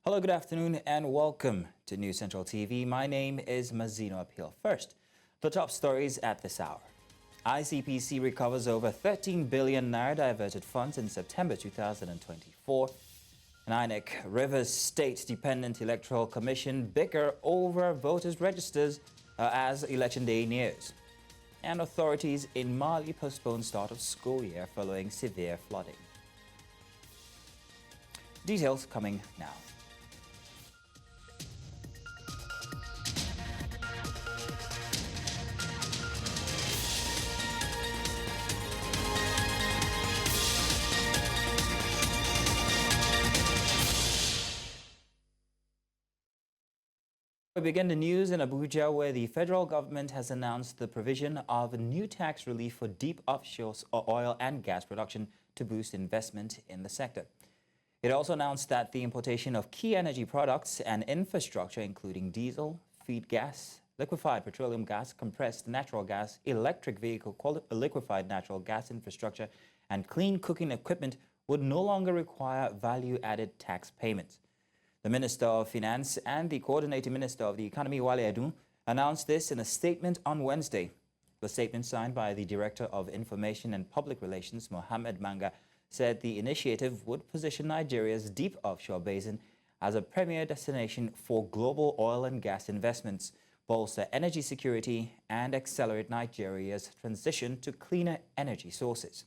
Hello, good afternoon, and welcome to News Central TV. My name is Mazino. Appeal first. The top stories at this hour. ICPC recovers over 13 billion naira diverted funds in September 2024. And INEC Rivers State Dependent Electoral Commission bicker over voters' registers as election day nears. And authorities in Mali postpone start of school year following severe flooding. Details coming now. We begin the news in Abuja, where the federal government has announced the provision of a new tax relief for deep offshore oil and gas production to boost investment in the sector. It also announced that the importation of key energy products and infrastructure, including diesel, feed gas, liquefied petroleum gas, compressed natural gas, electric vehicle liquefied natural gas infrastructure, and clean cooking equipment would no longer require value-added tax payments. The Minister of Finance and the Coordinating Minister of the Economy, Wale Edun, announced this in a statement on Wednesday. The statement, signed by the Director of Information and Public Relations, Mohammed Manga, said the initiative would position Nigeria's deep offshore basin as a premier destination for global oil and gas investments, bolster energy security, and accelerate Nigeria's transition to cleaner energy sources.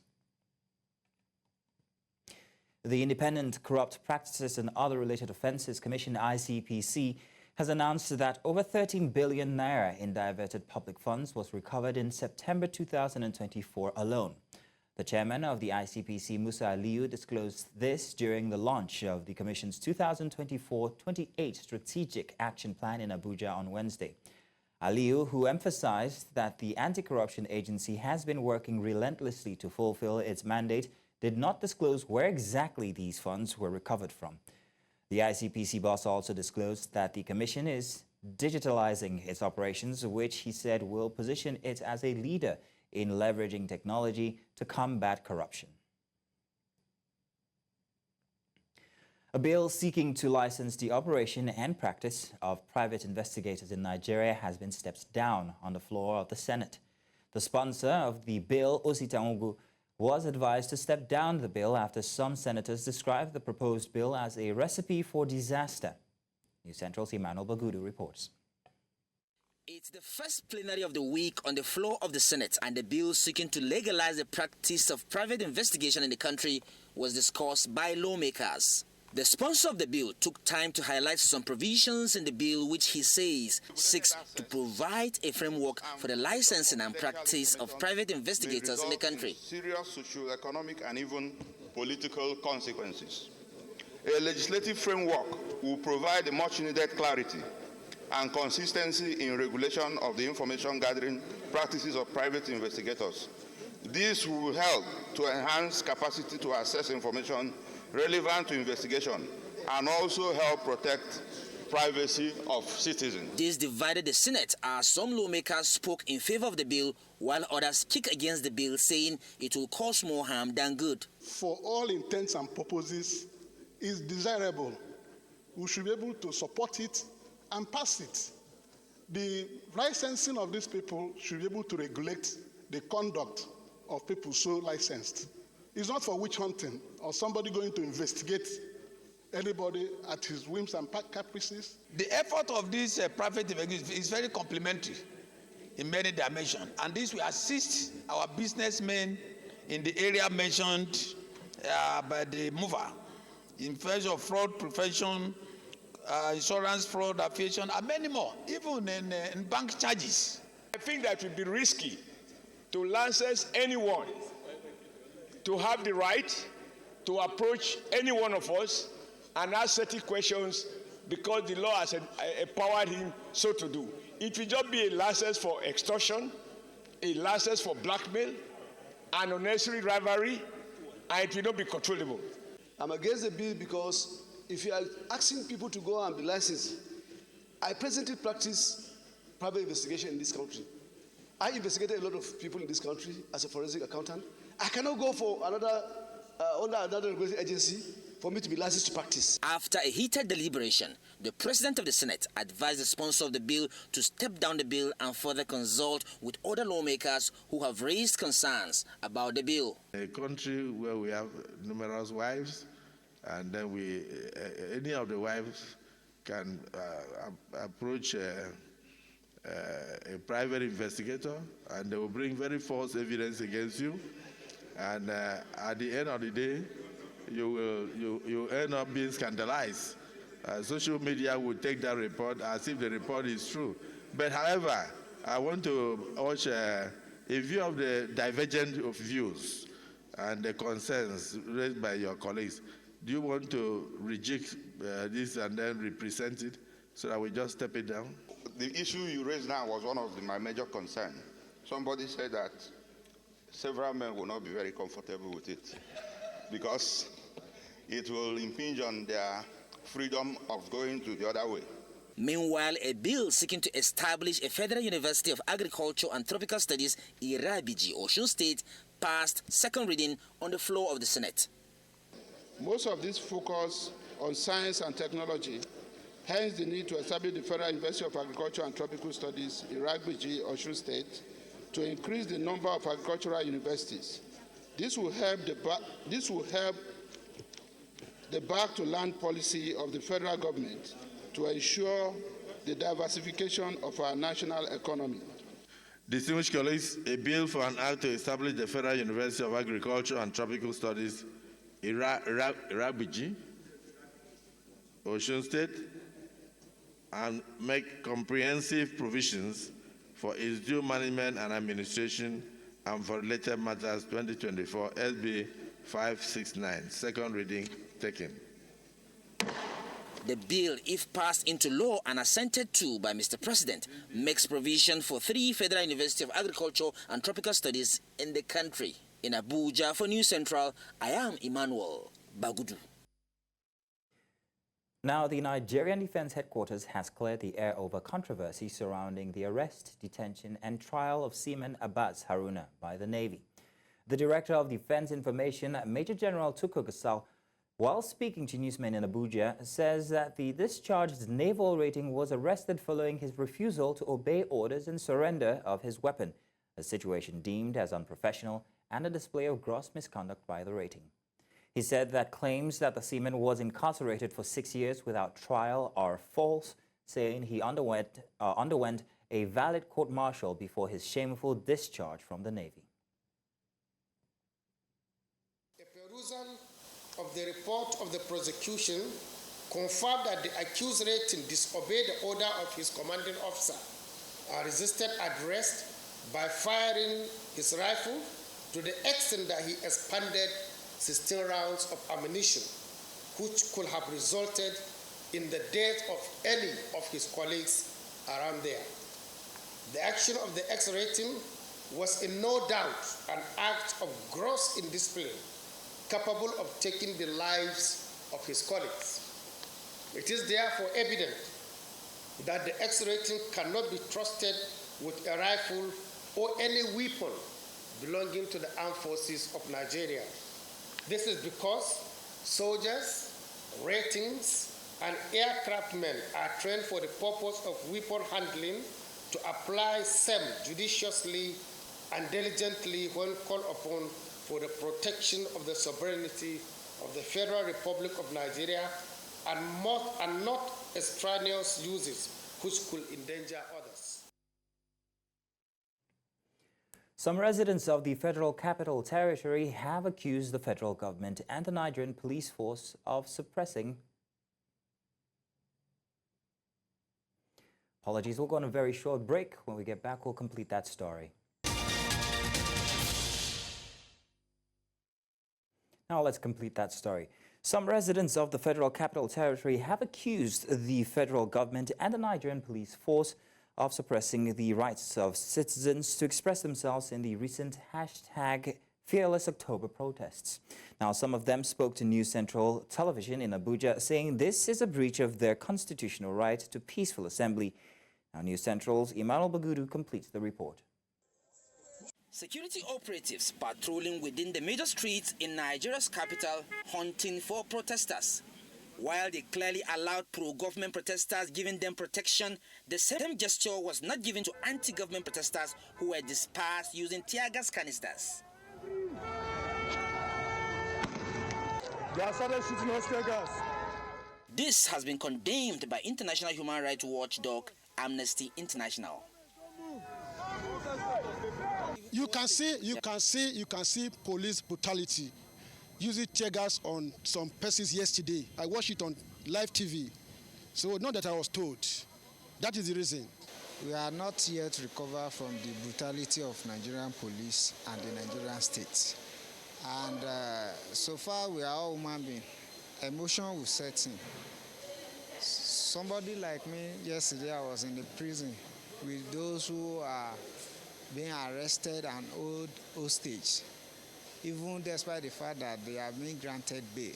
The Independent Corrupt Practices and Other Related Offences Commission, ICPC, has announced that over 13 billion naira in diverted public funds was recovered in September 2024 alone. The chairman of the ICPC, Musa Aliyu, disclosed this during the launch of the Commission's 2024-28 Strategic Action Plan in Abuja on Wednesday. Aliyu, who emphasized that the anti-corruption agency has been working relentlessly to fulfill its mandate, did not disclose where exactly these funds were recovered from. The ICPC boss also disclosed that the Commission is digitalizing its operations, which he said will position it as a leader in leveraging technology to combat corruption. A bill seeking to license the operation and practice of private investigators in Nigeria has been stepped down on the floor of the Senate. The sponsor of the bill, Osita Ogu, was advised to step down the bill after some senators described the proposed bill as a recipe for disaster. News Central's Emmanuel Bagudu reports. It's the first plenary of the week on the floor of the Senate, and the bill seeking to legalize the practice of private investigation in the country was discussed by lawmakers. The sponsor of the bill took time to highlight some provisions in the bill which he says seeks to provide a framework for the licensing and practice of private investigators in the country. Serious socio-economic and even political consequences. A legislative framework will provide a much-needed clarity and consistency in regulation of the information gathering practices of private investigators. This will help to enhance capacity to access information relevant to investigation and also help protect privacy of citizens. This divided the Senate as some lawmakers spoke in favor of the bill while others kicked against the bill, saying it will cause more harm than good. For all intents and purposes, it's desirable. We should be able to support it and pass it. The licensing of these people should be able to regulate the conduct of people so licensed. It's not for witch hunting or somebody going to investigate anybody at his whims and caprices. The effort of this private investigation is very complementary in many dimensions, and this will assist our businessmen in the area mentioned by the mover in terms of fraud prevention, insurance fraud, aviation, and many more, even in bank charges. I think that it would be risky to license anyone to have the right to approach any one of us and ask certain questions because the law has empowered him so to do. It will just be a license for extortion, a license for blackmail, an unnecessary rivalry, and it will not be controllable. I'm against the bill because if you are asking people to go and be licensed, I presently practice private investigation in this country. I investigated a lot of people in this country as a forensic accountant. I cannot go for another regulatory agency for me to be licensed to practice. After a heated deliberation, the President of the Senate advised the sponsor of the bill to step down the bill and further consult with other lawmakers who have raised concerns about the bill. A country where we have numerous wives, and then any of the wives can approach a private investigator, and they will bring very false evidence against you, and at the end of the day, you end up being scandalized. Social media will take that report as if the report is true. But however, I want to urge a view of the divergence of views and the concerns raised by your colleagues. Do you want to reject this and then represent it so that we just step it down? The issue you raised now was one of my major concerns. Somebody said that several men will not be very comfortable with it because it will impinge on their freedom of going to the other way. Meanwhile, a bill seeking to establish a Federal University of Agriculture and Tropical Studies, Irabiji, Osun State, passed second reading on the floor of the Senate. Most of this focus on science and technology, hence the need to establish the Federal University of Agriculture and Tropical Studies, Irabiji, Osun State, to increase the number of agricultural universities. This will help the back-to-land policy of the federal government to ensure the diversification of our national economy. Distinguished colleagues, a bill for an act to establish the Federal University of Agriculture and Tropical Studies, Irabiji, Osun State, and make comprehensive provisions for its due management and administration and for related matters 2024 SB 569. Second reading taken. The bill, if passed into law and assented to by Mr. President, makes provision for 3 Federal University of Agriculture and Tropical Studies in the country. In Abuja for News Central, I am Emmanuel Bagudu. Now, the Nigerian Defense Headquarters has cleared the air over controversy surrounding the arrest, detention, and trial of Seaman Abbas Haruna by the Navy. The Director of Defense Information, Major General Tukur Gusau, while speaking to newsmen in Abuja, says that the discharged naval rating was arrested following his refusal to obey orders and surrender of his weapon, a situation deemed as unprofessional and a display of gross misconduct by the rating. He said that claims that the seaman was incarcerated for 6 years without trial are false, saying he underwent a valid court-martial before his shameful discharge from the Navy. A perusal of the report of the prosecution confirmed that the accused rating disobeyed the order of his commanding officer and resisted arrest by firing his rifle to the extent that he expended 16 rounds of ammunition, which could have resulted in the death of any of his colleagues around there. The action of the X-rating was in no doubt an act of gross indiscipline, capable of taking the lives of his colleagues. It is therefore evident that the X-rating cannot be trusted with a rifle or any weapon belonging to the armed forces of Nigeria. This is because soldiers, ratings, and aircraftmen are trained for the purpose of weapon handling to apply SEM judiciously and diligently when called upon for the protection of the sovereignty of the Federal Republic of Nigeria and not extraneous uses which could endanger others. Some residents of the Federal Capital Territory have accused the federal government and the Nigerian police force of suppressing. Apologies, we'll go on a very short break. When we get back, we'll complete that story. Now let's complete that story. Some residents of the Federal Capital Territory have accused the federal government and the Nigerian police force of suppressing the rights of citizens to express themselves in the recent #Fearless October protests. Now, some of them spoke to News Central Television in Abuja, saying this is a breach of their constitutional right to peaceful assembly. Now, News Central's Emmanuel Bagudu completes the report. Security operatives patrolling within the major streets in Nigeria's capital, hunting for protesters. While they clearly allowed pro-government protesters, giving them protection, the same gesture was not given to anti-government protesters who were dispersed using tear gas canisters. This has been condemned by international human rights watchdog Amnesty International. You can see police brutality, using tear gas on some persons yesterday. I watched it on live TV. So not that I was told. That is the reason. We are not yet recovered from the brutality of Nigerian police and the Nigerian state. And so far we are all human beings. Emotion will set in. Somebody like me, yesterday I was in the prison with those who are being arrested and held hostage, even despite the fact that they are being granted bail.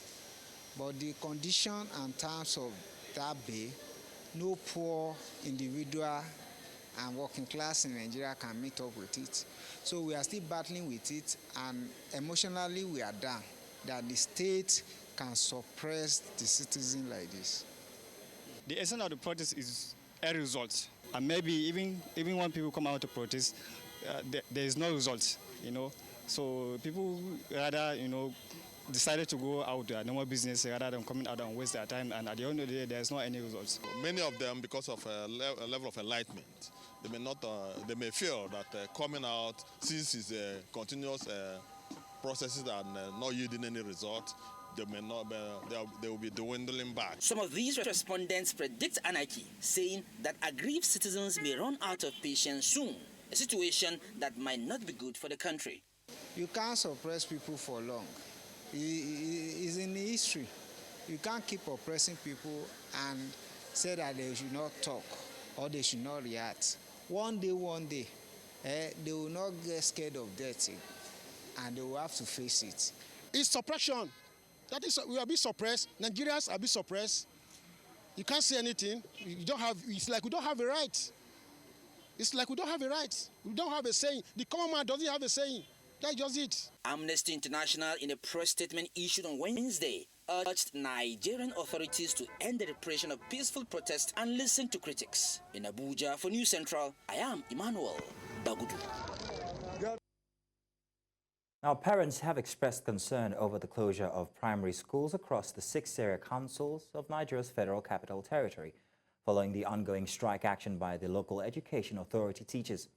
But the condition and terms of that bail, no poor individual and working class in Nigeria can meet up with it. So we are still battling with it, and emotionally we are down that the state can suppress the citizen like this. The essence of the protest is a result, and maybe even when people come out to protest, there is no result, So people rather, decided to go out their normal business rather than coming out and waste their time, and at the end of the day, there is not any results. Many of them, because of a level of enlightenment, they may feel that coming out, since it's a continuous processes and not yielding any result, they will be dwindling back. Some of these respondents predict anarchy, saying that aggrieved citizens may run out of patience soon, a situation that might not be good for the country. You can't suppress people for long. It's in the history. You can't keep oppressing people and say that they should not talk or they should not react. One day, they will not get scared of death, and they will have to face it. It's suppression. That is, we are being suppressed. Nigerians are being suppressed. You can't say anything. It's like we don't have a right. It's like we don't have a right. We don't have a saying. The common man doesn't have a saying. That's just it. Amnesty International, in a press statement issued on Wednesday, urged Nigerian authorities to end the repression of peaceful protests and listen to critics. In Abuja, for News Central, I am Emmanuel Bagudu. Now, parents have expressed concern over the closure of primary schools across the 6 area councils of Nigeria's Federal Capital Territory, following the ongoing strike action by the local education authority teachers.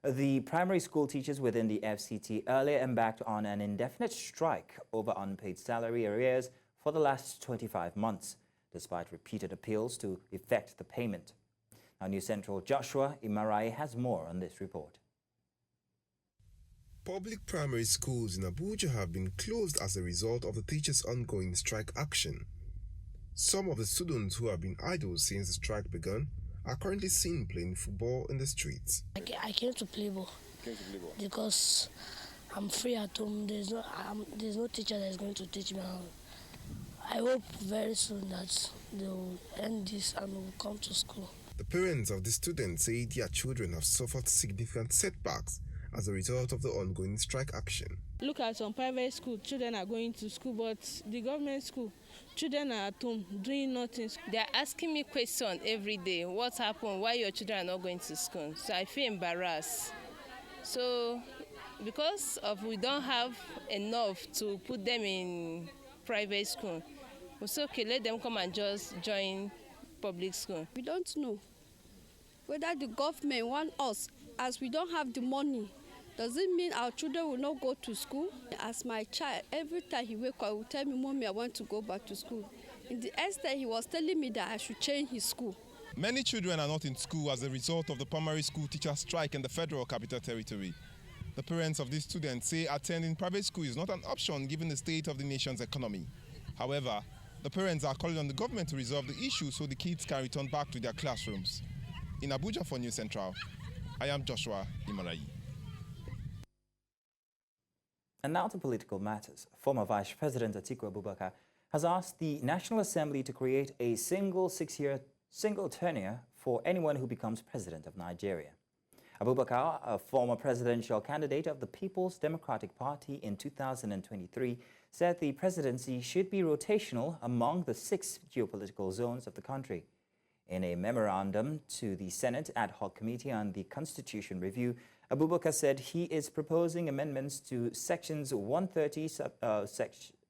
The primary school teachers within the FCT earlier embarked on an indefinite strike over unpaid salary arrears for the last 25 months, despite repeated appeals to effect the payment. Now, News Central Joshua Imarai has more on this report. Public primary schools in Abuja have been closed as a result of the teachers' ongoing strike action. Some of the students who have been idle since the strike began are currently seen playing football in the streets. I came to play ball because I'm free at home. There's no teacher that's going to teach me how. I hope very soon that they'll end this and we'll come to school. The parents of the students say their children have suffered significant setbacks as a result of the ongoing strike action. Look at some private school, children are going to school, but the government school, children are at home doing nothing. They are asking me questions every day. What happened? Why your children are not going to school? So I feel embarrassed. So because we don't have enough to put them in private school, we say, okay, let them come and just join public school. We don't know whether the government want us, as we don't have the money. Does it mean our children will not go to school? As my child, every time he wake up, he will tell me, Mommy, I want to go back to school. In the extent, he was telling me that I should change his school. Many children are not in school as a result of the primary school teacher strike in the Federal Capital Territory. The parents of these students say attending private school is not an option given the state of the nation's economy. However, the parents are calling on the government to resolve the issue so the kids can return back to their classrooms. In Abuja for News Central, I am Joshua Imarai. And now to political matters. Former Vice President Atiku Abubakar has asked the National Assembly to create a single 6-year tenure for anyone who becomes president of Nigeria. Abubakar, a former presidential candidate of the People's Democratic Party in 2023, said the presidency should be rotational among the 6 geopolitical zones of the country. In a memorandum to the Senate Ad Hoc Committee on the Constitution Review, Abubakar said he is proposing amendments to Sections 130,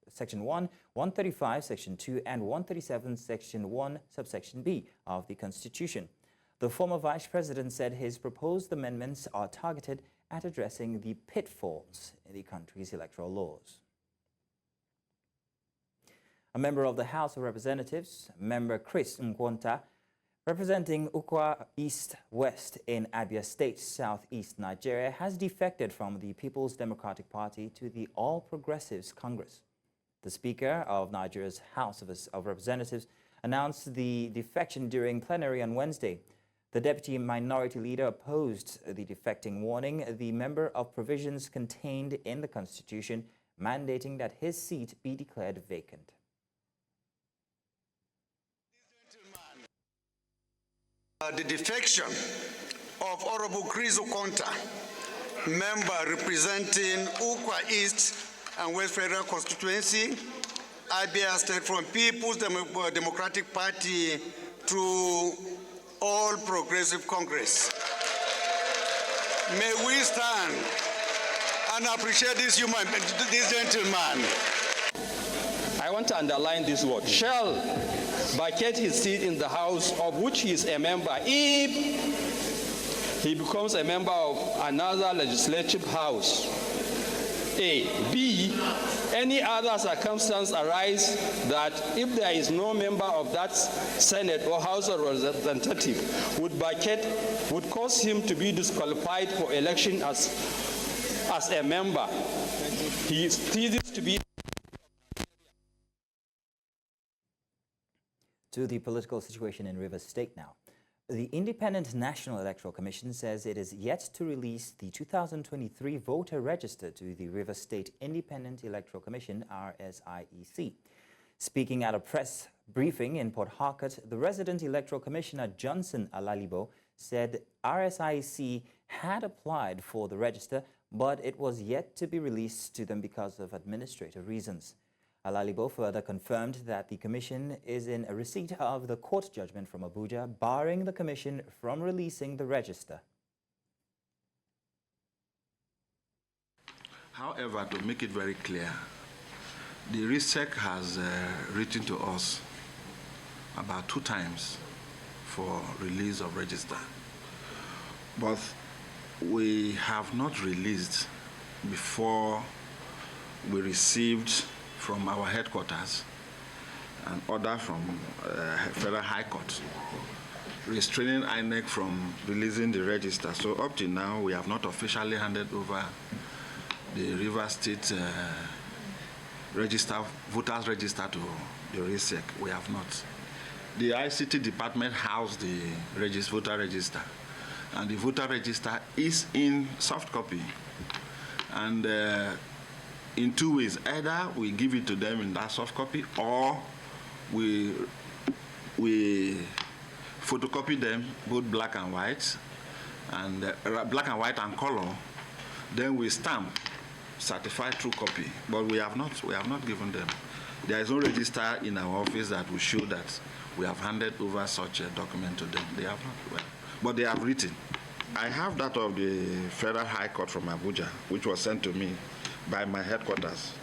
Section 1, 135, Section 2, and 137, Section 1, Subsection B of the Constitution. The former vice president said his proposed amendments are targeted at addressing the pitfalls in the country's electoral laws. A member of the House of Representatives, Member Chris Nkwonta, representing Ukwa East West in Abia State, southeast Nigeria, has defected from the People's Democratic Party to the All Progressives Congress. The Speaker of Nigeria's House of Representatives announced the defection during plenary on Wednesday. The Deputy Minority Leader opposed the defecting, warning the member of provisions contained in the Constitution mandating that his seat be declared vacant. The defection of Honorable Chris Nkwonta, member representing Ukwa East and West Federal Constituency, Abia State, from People's Democratic Party to All Progressive Congress. May we stand and appreciate this gentleman. I want to underline this word. Shall vacate his seat in the House of which he is a member if he becomes a member of another legislative house. A. B. Any other circumstance arise that if there is no member of that Senate or House of Representatives would cause him to be disqualified for election as a member. He ceases to be. To the political situation in Rivers State now. The Independent National Electoral Commission says it is yet to release the 2023 voter register to the Rivers State Independent Electoral Commission, RSIEC. Speaking at a press briefing in Port Harcourt, the resident electoral commissioner Johnson Alalibo said RSIEC had applied for the register, but it was yet to be released to them because of administrative reasons. Alalibo further confirmed that the commission is in a receipt of the court judgment from Abuja barring the commission from releasing the register. However, to make it very clear, the RISEC has written to us about 2 times for release of register, but we have not released before we received from our headquarters an order from Federal High Court restraining INEC from releasing the register. So up to now, we have not officially handed over the Rivers State voters register to the RISEC. We have not. The ICT department housed the voter register, and the voter register is in soft copy. And in 2 ways, either we give it to them in that soft copy, or we photocopy them, both black and white and color. Then we stamp, certified true copy. But we have not given them. There is no register in our office that will show that we have handed over such a document to them. They have not, but they have written. I have that of the Federal High Court from Abuja, which was sent to me by my headquarters,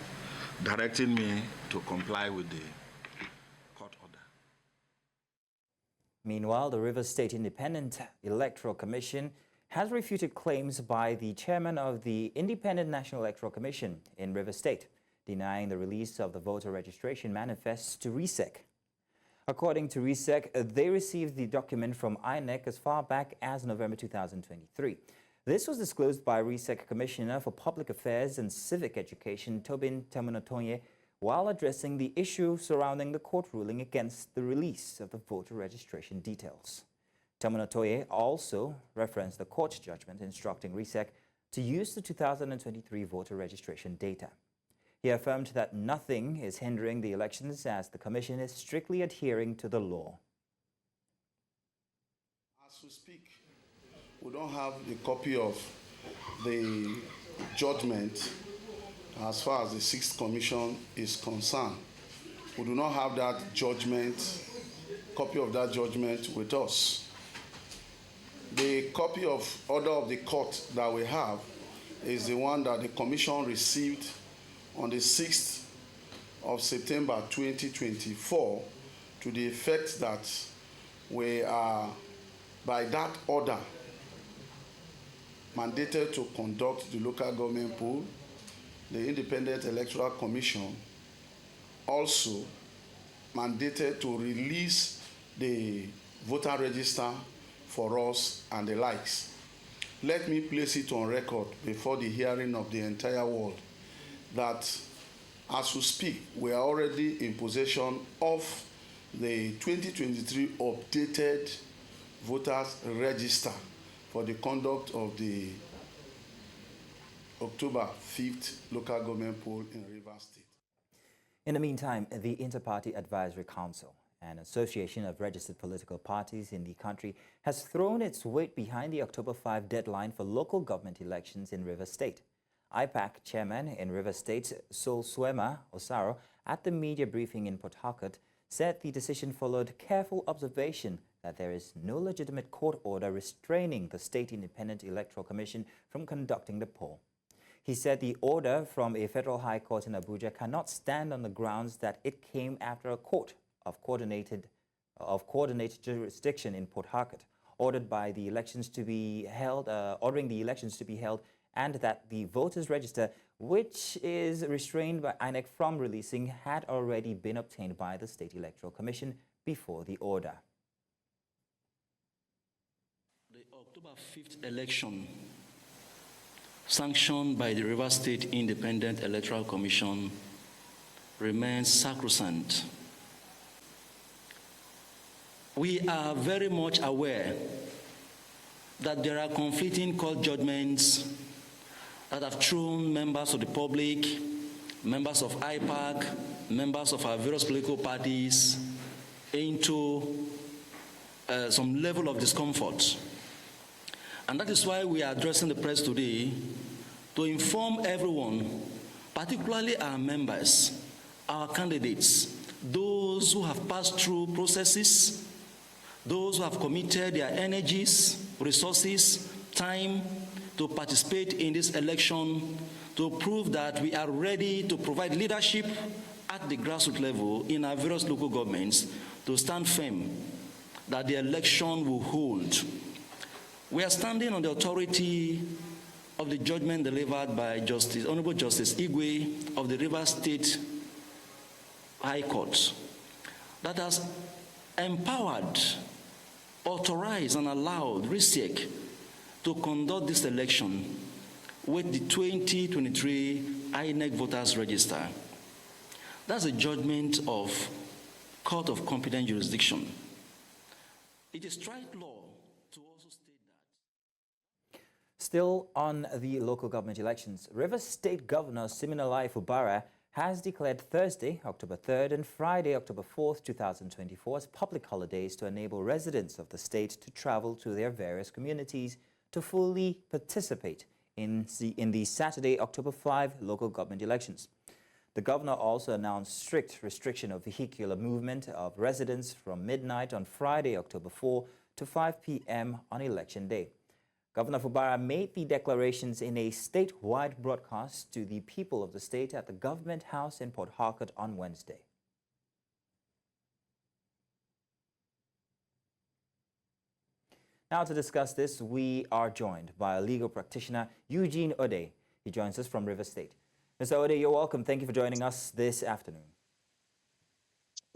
directing me to comply with the court order. Meanwhile, the Rivers State Independent Electoral Commission has refuted claims by the chairman of the Independent National Electoral Commission in Rivers State, denying the release of the voter registration manifests to RISEC. According to RISEC, they received the document from INEC as far back as November 2023. This was disclosed by RISEC Commissioner for Public Affairs and Civic Education, Tobin Temunotonye, while addressing the issue surrounding the court ruling against the release of the voter registration details. Temunotonye also referenced the court judgment instructing RISEC to use the 2023 voter registration data. He affirmed that nothing is hindering the elections as the commission is strictly adhering to the law. As we speak, we don't have the copy of the judgment as far as the Sixth Commission is concerned. We do not have that judgment, copy of that judgment with us. The copy of order of the court that we have is the one that the Commission received on the 6th of September 2024 to the effect that we are, by that order, mandated to conduct the local government poll. The Independent Electoral Commission also mandated to release the voter register for us and the likes. Let me place it on record before the hearing of the entire world that as we speak, we are already in possession of the 2023 updated voters register for the conduct of the October 5th local government poll in Rivers State. In the meantime, the Inter-Party Advisory Council, an association of registered political parties in the country, has thrown its weight behind the October 5 deadline for local government elections in Rivers State. IPAC chairman in Rivers State, Solswema Osaro, at the media briefing in Port Harcourt, said the decision followed careful observation that there is no legitimate court order restraining the State Independent Electoral Commission from conducting the poll. He said the order from a federal high court in Abuja cannot stand on the grounds that it came after a court of coordinated jurisdiction in Port Harcourt ordering the elections to be held, and that the voters register, which is restrained by INEC from releasing, had already been obtained by the State Electoral Commission before the order. The October 5th election, sanctioned by the Rivers State Independent Electoral Commission, remains sacrosanct. We are very much aware that there are conflicting court judgments that have thrown members of the public, members of IPAC, members of our various political parties into some level of discomfort. And that is why we are addressing the press today to inform everyone, particularly our members, our candidates, those who have passed through processes, those who have committed their energies, resources, time to participate in this election, to prove that we are ready to provide leadership at the grassroots level in our various local governments to stand firm that the election will hold. We are standing on the authority of the judgment delivered by Honorable Justice Igwe of the Rivers State High Court that has empowered, authorized, and allowed RISEC to conduct this election with the 2023 INEC voters register. That's a judgment of Court of Competent Jurisdiction. It is strike law to also state that. Still on the local government elections, Rivers State Governor Siminalayi Fubara has declared Thursday, October 3rd and Friday, October 4th, 2024 as public holidays to enable residents of the state to travel to their various communities to fully participate in the Saturday, October 5 local government elections. The governor also announced strict restriction of vehicular movement of residents from midnight on Friday, October 4 to 5 p.m. on election day. Governor Fubara made the declarations in a statewide broadcast to the people of the state at the Government House in Port Harcourt on Wednesday. Now to discuss this, we are joined by a legal practitioner, Eugene Ode. He joins us from Rivers State. Mr. Ode, you're welcome. Thank you for joining us this afternoon.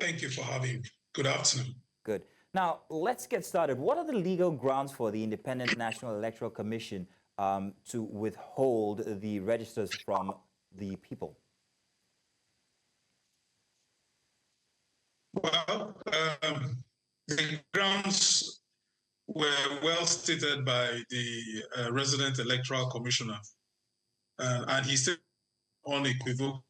Thank you for having me. Good afternoon. Good. Now, let's get started. What are the legal grounds for the Independent National Electoral Commission to withhold the registers from the people? Well, the grounds were well stated by the resident electoral commissioner, and he said unequivocal.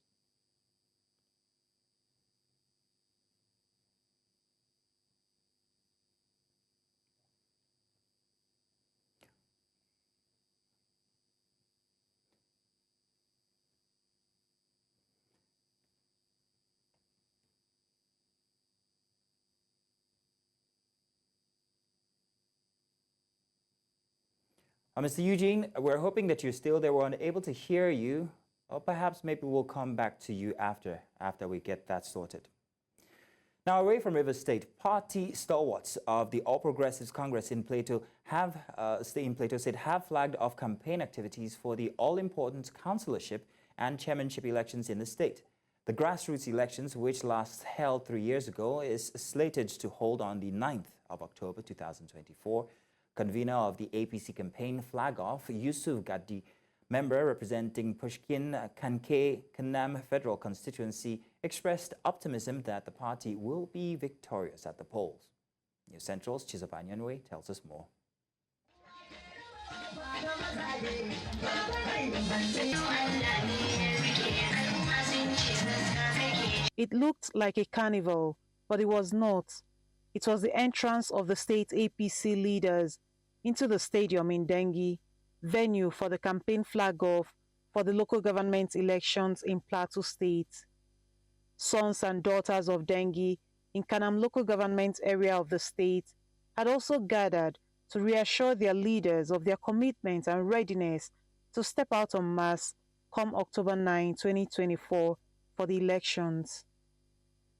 Mr. Eugene, we're hoping that you're still there. We're unable to hear you, or perhaps maybe we'll come back to you after we get that sorted. Now, away from Rivers State, party stalwarts of the All Progressives Congress in Plateau have flagged off campaign activities for the all-important councillorship and chairmanship elections in the state. The grassroots elections, which last held 3 years ago, is slated to hold on the 9th of October 2024. Convener of the APC campaign flag-off, Yusuf Gaddi, member representing Pushkin Kanke Kanam Federal Constituency, expressed optimism that the party will be victorious at the polls. News Central's Chizoba Nyanwe tells us more. It looked like a carnival, but it was not. It was the entrance of the state APC leaders into the stadium in Dengi, venue for the campaign flag-off for the local government elections in Plateau State. Sons and daughters of Dengi in Kanam local government area of the state had also gathered to reassure their leaders of their commitment and readiness to step out en masse come October 9, 2024 for the elections.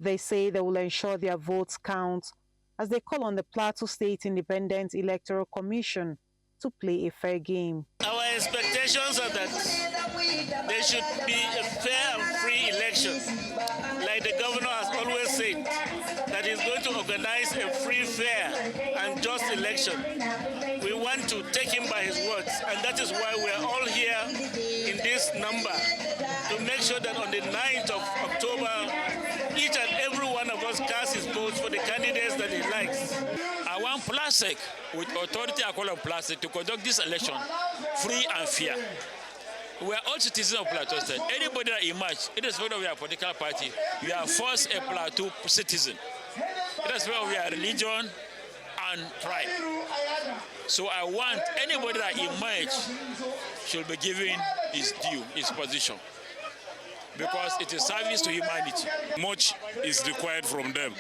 They say they will ensure their votes count as they call on the Plateau State Independent Electoral Commission to play a fair game. Our expectations are that there should be a fair and free election. Like the governor has always said, that he's going to organize a free, fair and just election. We want to take him by his words, and that is why we are all here in this number to make sure that on the 9th of October, each and every one of us casts his votes for the candidates that he likes. I want Plastic, with authority I call on Plastic, to conduct this election free and fair. We are all citizens of Plateau State. Anybody that emerges, irrespective of your political party, you are first a Plateau citizen. Irrespective of your religion and tribe. So I want anybody that emerges should be given his due, his position, because it is service to humanity. Much is required from them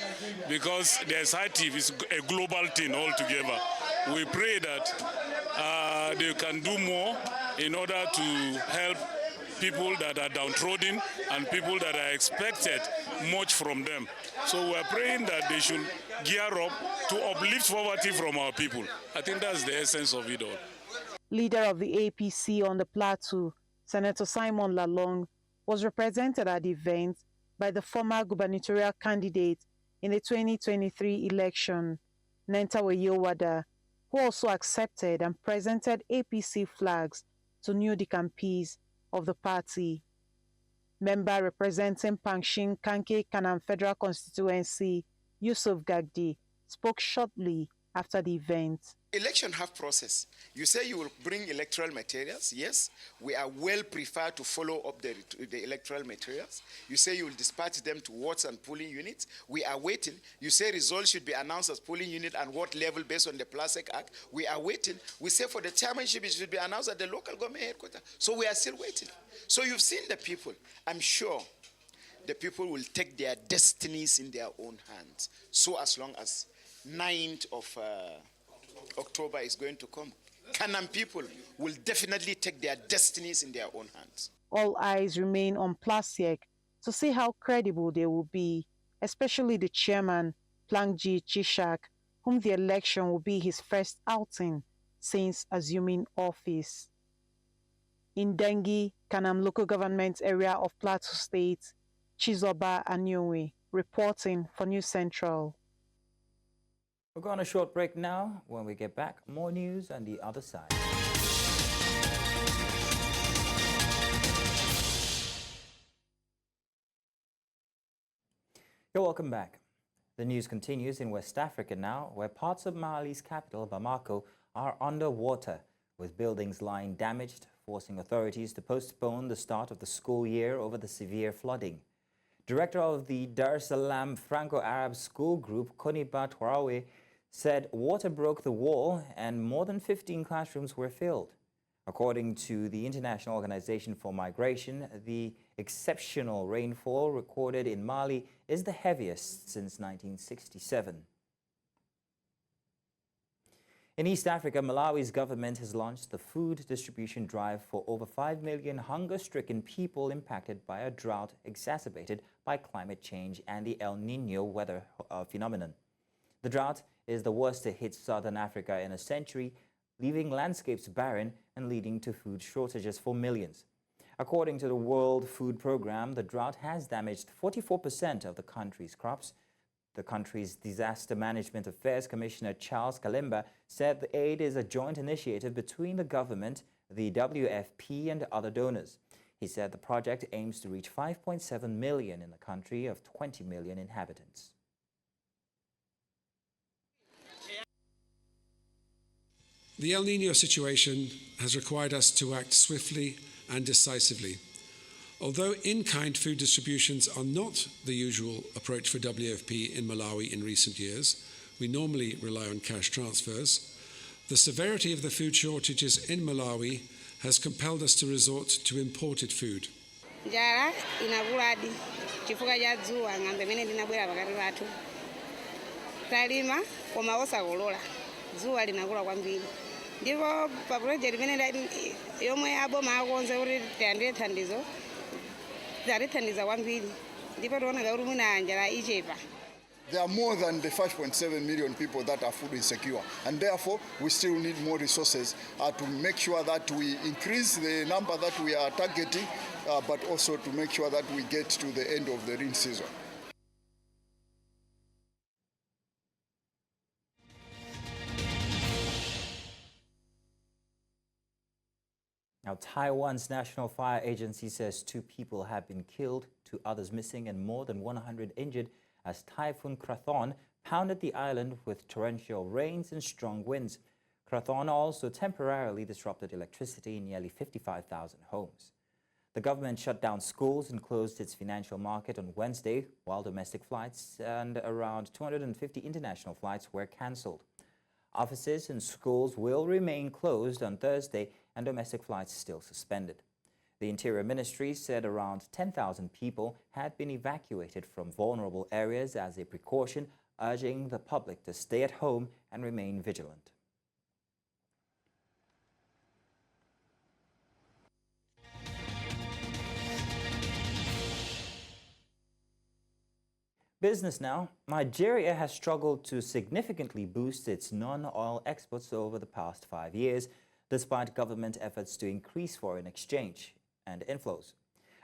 because the initiative is a global thing altogether. We pray that they can do more in order to help people that are downtrodden and people that are expected much from them. So we're praying that they should gear up to uplift poverty from our people. I think that's the essence of it all. Leader of the APC on the plateau, Senator Simon Lalong, was represented at the event by the former gubernatorial candidate in the 2023 election, Nentawe Yowada, who also accepted and presented APC flags to new decampees of the party. Member representing Pangshin Kanke Kanam Federal Constituency, Yusuf Gagdi, spoke shortly after the event. Election have process. You say you will bring electoral materials. Yes, we are well prepared to follow up the electoral materials. You say you will dispatch them to wards and polling units. We are waiting. You say results should be announced as polling unit and what level based on the Plastic Act. We are waiting. We say for the chairmanship it should be announced at the local government headquarters. So we are still waiting. So you've seen the people. I'm sure the people will take their destinies in their own hands. So as long as 9th of October is going to come, Kanam people will definitely take their destinies in their own hands. All eyes remain on Plastic to see how credible they will be, especially the chairman, Plangji Chishak, whom the election will be his first outing since assuming office. In Dengi, Kanam local government area of Plateau State, Chizoba Anyowe, reporting for News Central. We're going on a short break now. When we get back, more news on the other side. You're welcome back. The news continues in West Africa now, where parts of Mali's capital, Bamako, are underwater, with buildings lying damaged, forcing authorities to postpone the start of the school year over the severe flooding. Director of the Dar es Salaam Franco-Arab School Group, Koniba Traore, said water broke the wall and more than 15 classrooms were filled. According to the International Organization for Migration, the exceptional rainfall recorded in Mali is the heaviest since 1967. In East Africa, Malawi's government has launched the food distribution drive for over 5 million hunger-stricken people impacted by a drought exacerbated by climate change and the El Niño weather phenomenon. The drought is the worst to hit southern Africa in a century, leaving landscapes barren and leading to food shortages for millions. According to the World Food Programme, the drought has damaged 44% of the country's crops. The country's Disaster Management Affairs Commissioner Charles Kalemba said the aid is a joint initiative between the government, the WFP and other donors. He said the project aims to reach 5.7 million in the country of 20 million inhabitants. The El Niño situation has required us to act swiftly and decisively. Although in-kind food distributions are not the usual approach for WFP in Malawi in recent years, we normally rely on cash transfers, the severity of the food shortages in Malawi has compelled us to resort to imported food. Njala inakula chifukwa cha dzuwa ng'ambe imene ndinabwera pakati pathu. Talima koma osakolola. Dzuwa linakula kwambiri. Ndipo pa project imene yomwe aboma akonze kuti tiyandire thandizo tarithandiza kwambiri. Ndipo tiona kuti mwina njala ichepa. There are more than the 5.7 million people that are food insecure, and therefore we still need more resources to make sure that we increase the number that we are targeting, but also to make sure that we get to the end of the rain season. Now, Taiwan's National Fire Agency says 2 people have been killed, 2 others missing, and more than 100 injured as Typhoon Krathon pounded the island with torrential rains and strong winds. Krathon also temporarily disrupted electricity in nearly 55,000 homes. The government shut down schools and closed its financial market on Wednesday, while domestic flights and around 250 international flights were cancelled. Offices and schools will remain closed on Thursday and domestic flights still suspended. The Interior Ministry said around 10,000 people had been evacuated from vulnerable areas as a precaution, urging the public to stay at home and remain vigilant. Business now. Nigeria has struggled to significantly boost its non-oil exports over the past 5 years, despite government efforts to increase foreign exchange and inflows.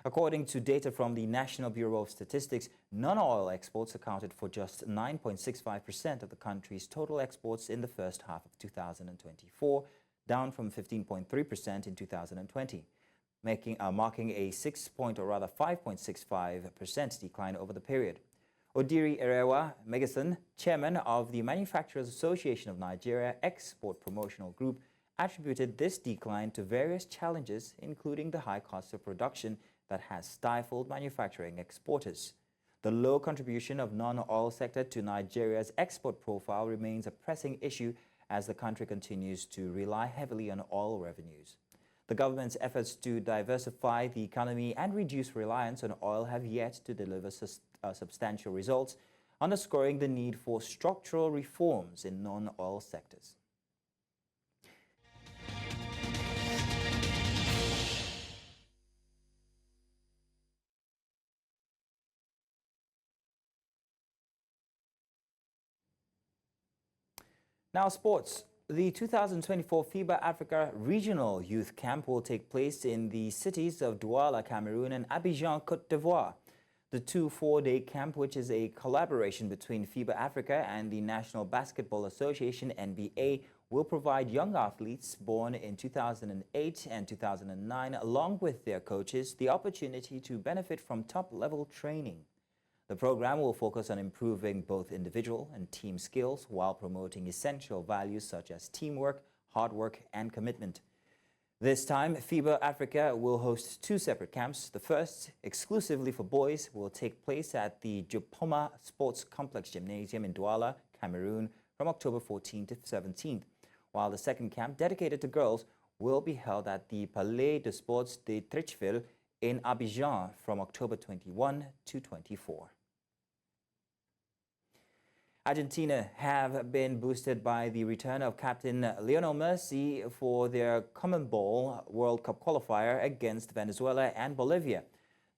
According to data from the National Bureau of Statistics, non-oil exports accounted for just 9.65% of the country's total exports in the first half of 2024, down from 15.3% in 2020, marking a 5.65% decline over the period. Odiri Erewa Megason, chairman of the Manufacturers Association of Nigeria Export Promotional Group, attributed this decline to various challenges, including the high cost of production that has stifled manufacturing exporters. The low contribution of non-oil sector to Nigeria's export profile remains a pressing issue as the country continues to rely heavily on oil revenues. The government's efforts to diversify the economy and reduce reliance on oil have yet to deliver substantial results, underscoring the need for structural reforms in non-oil sectors. Now, sports. The 2024 FIBA Africa Regional Youth Camp will take place in the cities of Douala, Cameroon, and Abidjan, Côte d'Ivoire. The 4-day camp, which is a collaboration between FIBA Africa and the National Basketball Association, NBA, will provide young athletes born in 2008 and 2009, along with their coaches, the opportunity to benefit from top-level training. The program will focus on improving both individual and team skills while promoting essential values such as teamwork, hard work, and commitment. This time, FIBA Africa will host 2 separate camps. The first, exclusively for boys, will take place at the Jopoma Sports Complex Gymnasium in Douala, Cameroon, from October 14th to 17th, while the second camp, dedicated to girls, will be held at the Palais de Sports de Tricheville in Abidjan from October 21 to 24. Argentina have been boosted by the return of Captain Lionel Messi for their CONMEBOL World Cup qualifier against Venezuela and Bolivia.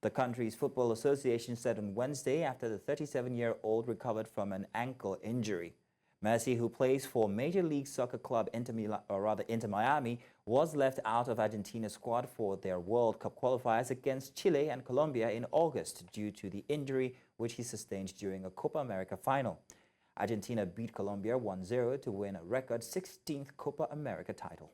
The country's football association said on Wednesday after the 37-year-old recovered from an ankle injury. Messi, who plays for Major League Soccer club Inter Miami, was left out of Argentina's squad for their World Cup qualifiers against Chile and Colombia in August due to the injury which he sustained during a Copa America final. Argentina beat Colombia 1-0 to win a record 16th Copa America title.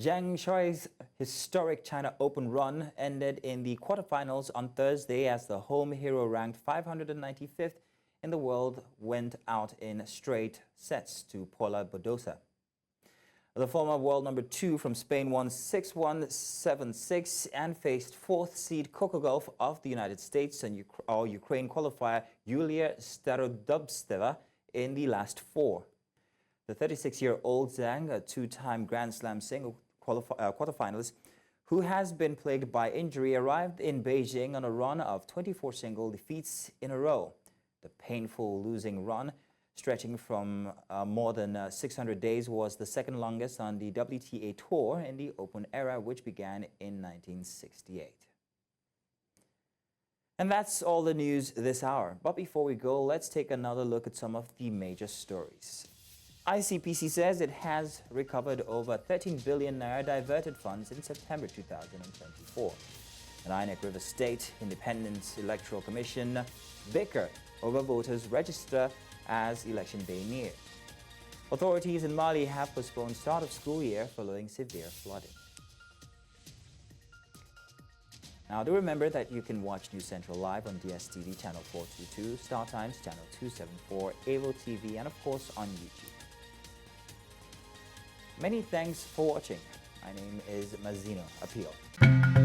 Zhang Shuai's historic China Open run ended in the quarterfinals on Thursday as the home hero, ranked 595th in the world, went out in straight sets to Paula Badosa. The former world number 2 from Spain won 6-1, 7-6 and faced 4th seed Coco Gauff of the United States and Ukraine qualifier Yulia Starodubtseva in the last 4. The 36-year-old Zhang, a 2-time Grand Slam single quarterfinalist, who has been plagued by injury, arrived in Beijing on a run of 24 single defeats in a row. The painful losing run, stretching from more than 600 days, was the second longest on the WTA Tour in the Open era, which began in 1968. And that's all the news this hour. But before we go, let's take another look at some of the major stories. ICPC says it has recovered over 13 billion naira diverted funds in September 2024. An INEC River State Independent Electoral Commission bicker over voters register as election day nears. Authorities in Mali have postponed start of school year following severe flooding. Now, do remember that you can watch News Central live on DSTV channel 422, Star Times channel 274, Avo TV, and of course on YouTube. Many thanks for watching. My name is Mazino. Appeal.